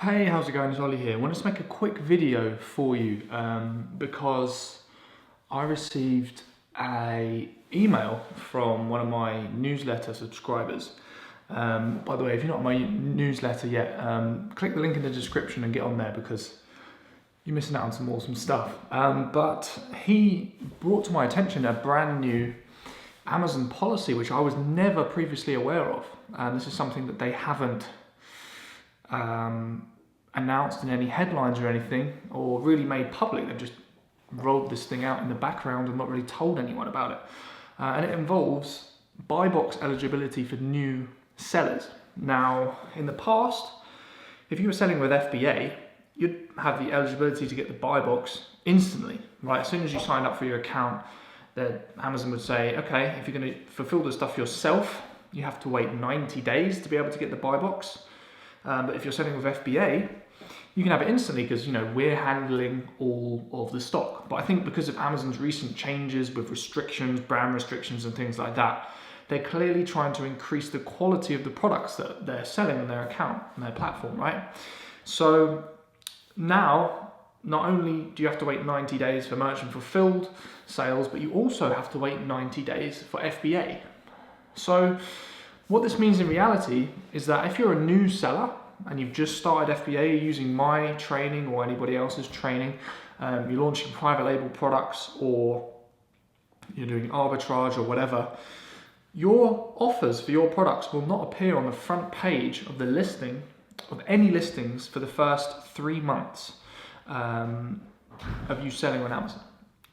Hey, how's it going? It's Ollie here. I wanted to make a quick video for you because I received a email from one of my newsletter subscribers. By the way, if you're not on my newsletter yet, click the link in the description and get on there because you're missing out on some awesome stuff. But he brought to my attention a brand new Amazon policy which I was never previously aware of. And this is something that they haven't announced in any headlines or anything, or really made public. They've just rolled this thing out in the background and not really told anyone about it. And it involves buy box eligibility for new sellers. Now, in the past, if you were selling with FBA, you'd have the eligibility to get the buy box instantly, right? As soon as you signed up for your account, Amazon would say, okay, if you're going to fulfill the stuff yourself, you have to wait 90 days to be able to get the buy box. But if you're selling with FBA, you can have it instantly because we're handling all of the stock. But I think because of Amazon's recent changes with restrictions, brand restrictions and things like that, they're clearly trying to increase the quality of the products that they're selling on their account, on their platform, right? So now, not only do you have to wait 90 days for merchant fulfilled sales, but you also have to wait 90 days for FBA. So what this means in reality is that if you're a new seller and you've just started FBA using my training or anybody else's training, you're launching private label products or you're doing arbitrage or whatever, your offers for your products will not appear on the front page of the listing, of any listings for the first 3 months of you selling on Amazon.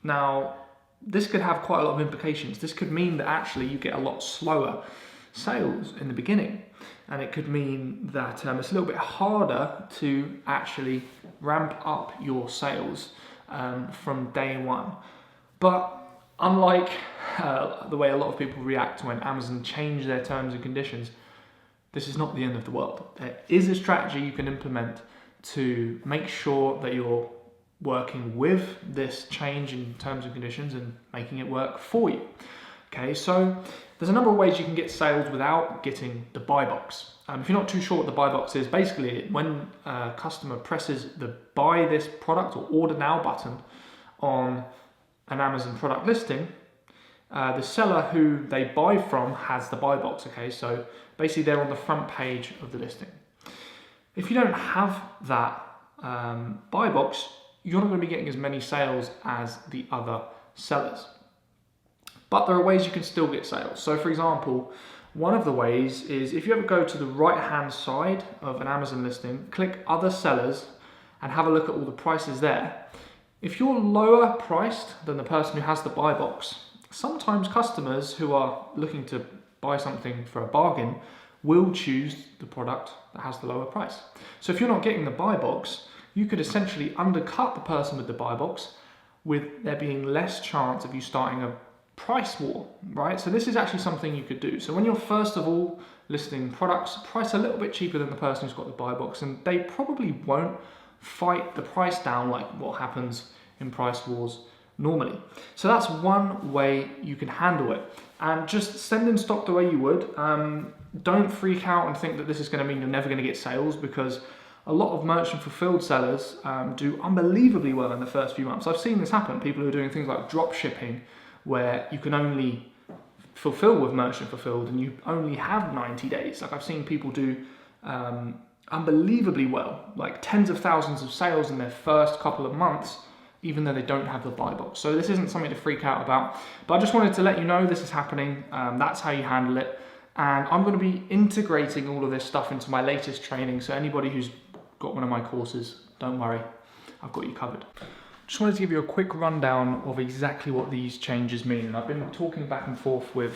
Now, this could have quite a lot of implications. This could mean that actually you get a lot slower sales in the beginning, and it could mean that it's a little bit harder to actually ramp up your sales from day one. But unlike the way a lot of people react when Amazon change their terms and conditions, this is not the end of the world. There is a strategy you can implement to make sure that you're working with this change in terms and conditions and making it work for you. Okay, so there's a number of ways you can get sales without getting the buy box. If you're not too sure what the buy box is, basically when a customer presses the buy this product or order now button on an Amazon product listing, the seller who they buy from has the buy box. Okay, so basically they're on the front page of the listing. If you don't have that buy box, you're not going to be getting as many sales as the other sellers. But there are ways you can still get sales. So for example, one of the ways is if you ever go to the right-hand side of an Amazon listing, click other sellers and have a look at all the prices there. If you're lower priced than the person who has the buy box, sometimes customers who are looking to buy something for a bargain will choose the product that has the lower price. So if you're not getting the buy box, you could essentially undercut the person with the buy box with there being less chance of you starting a price war, right? So this is actually something you could do. So when you're first of all listing products, price a little bit cheaper than the person who's got the buy box, and they probably won't fight the price down like what happens in price wars normally. So that's one way you can handle it. And just send in stock the way you would. Don't freak out and think that this is going to mean you're never going to get sales, because a lot of merchant fulfilled sellers do unbelievably well in the first few months. I've seen this happen. People who are doing things like drop shipping, where you can only fulfill with merchant fulfilled and you only have 90 days. Like I've seen people do unbelievably well, like tens of thousands of sales in their first couple of months, even though they don't have the buy box. So this isn't something to freak out about, but I just wanted to let you know this is happening. That's how you handle it. And I'm going to be integrating all of this stuff into my latest training. So anybody who's got one of my courses, don't worry, I've got you covered. Just wanted to give you a quick rundown of exactly what these changes mean. And I've been talking back and forth with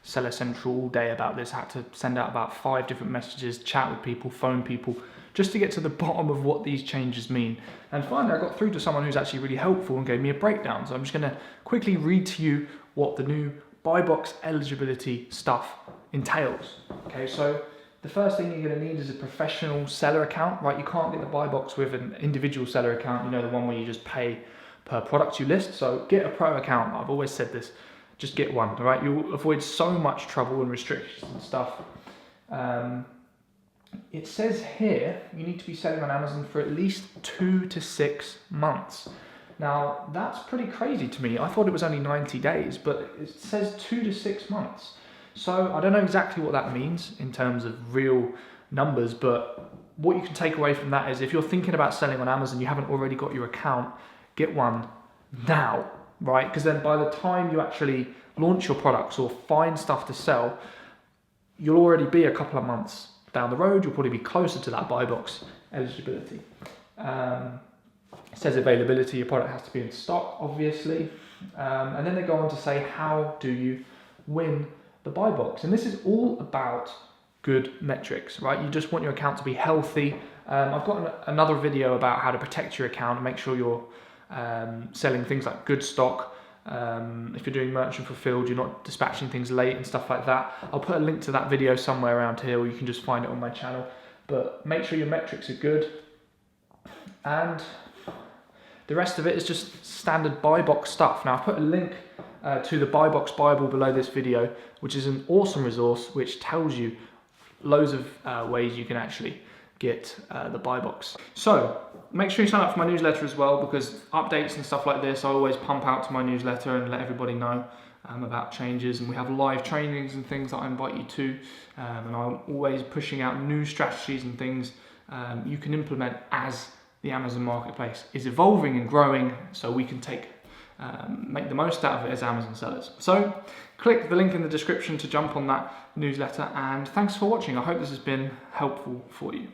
Seller Central all day about this. I had to send out about 5 different messages, chat with people, phone people, just to get to the bottom of what these changes mean. And finally, I got through to someone who's actually really helpful and gave me a breakdown. So I'm just going to quickly read to you what the new buy box eligibility stuff entails. Okay, so the first thing you're going to need is a professional seller account, right? You can't get the buy box with an individual seller account, the one where you just pay per product you list. So get a pro account. I've always said this, just get one, all right? You'll avoid so much trouble and restrictions and stuff. it says here you need to be selling on Amazon for at least 2 to 6 months. Now, that's pretty crazy to me. I thought it was only 90 days, but it says 2 to 6 months. So I don't know exactly what that means in terms of real numbers, but what you can take away from that is if you're thinking about selling on Amazon, you haven't already got your account, get one now, right? Because then by the time you actually launch your products or find stuff to sell, you'll already be a couple of months down the road. You'll probably be closer to that buy box eligibility. It says availability, your product has to be in stock, obviously. And then they go on to say, how do you win the buy box? And this is all about good metrics, right? You just want your account to be healthy. I've got another video about how to protect your account and make sure you're selling things like good stock. If you're doing merchant fulfilled, you're not dispatching things late and stuff like that. I'll put a link to that video somewhere around here, or you can just find it on my channel. But make sure your metrics are good. And the rest of it is just standard buy box stuff. Now, I've put a link to the Buy Box Bible below this video, which is an awesome resource which tells you loads of ways you can actually get the buy box. So make sure you sign up for my newsletter as well, because updates and stuff like this I always pump out to my newsletter and let everybody know about changes, and we have live trainings and things that I invite you to, and I'm always pushing out new strategies and things you can implement as the Amazon marketplace is evolving and growing, so we can make the most out of it as Amazon sellers. So click the link in the description to jump on that newsletter, and thanks for watching. I hope this has been helpful for you.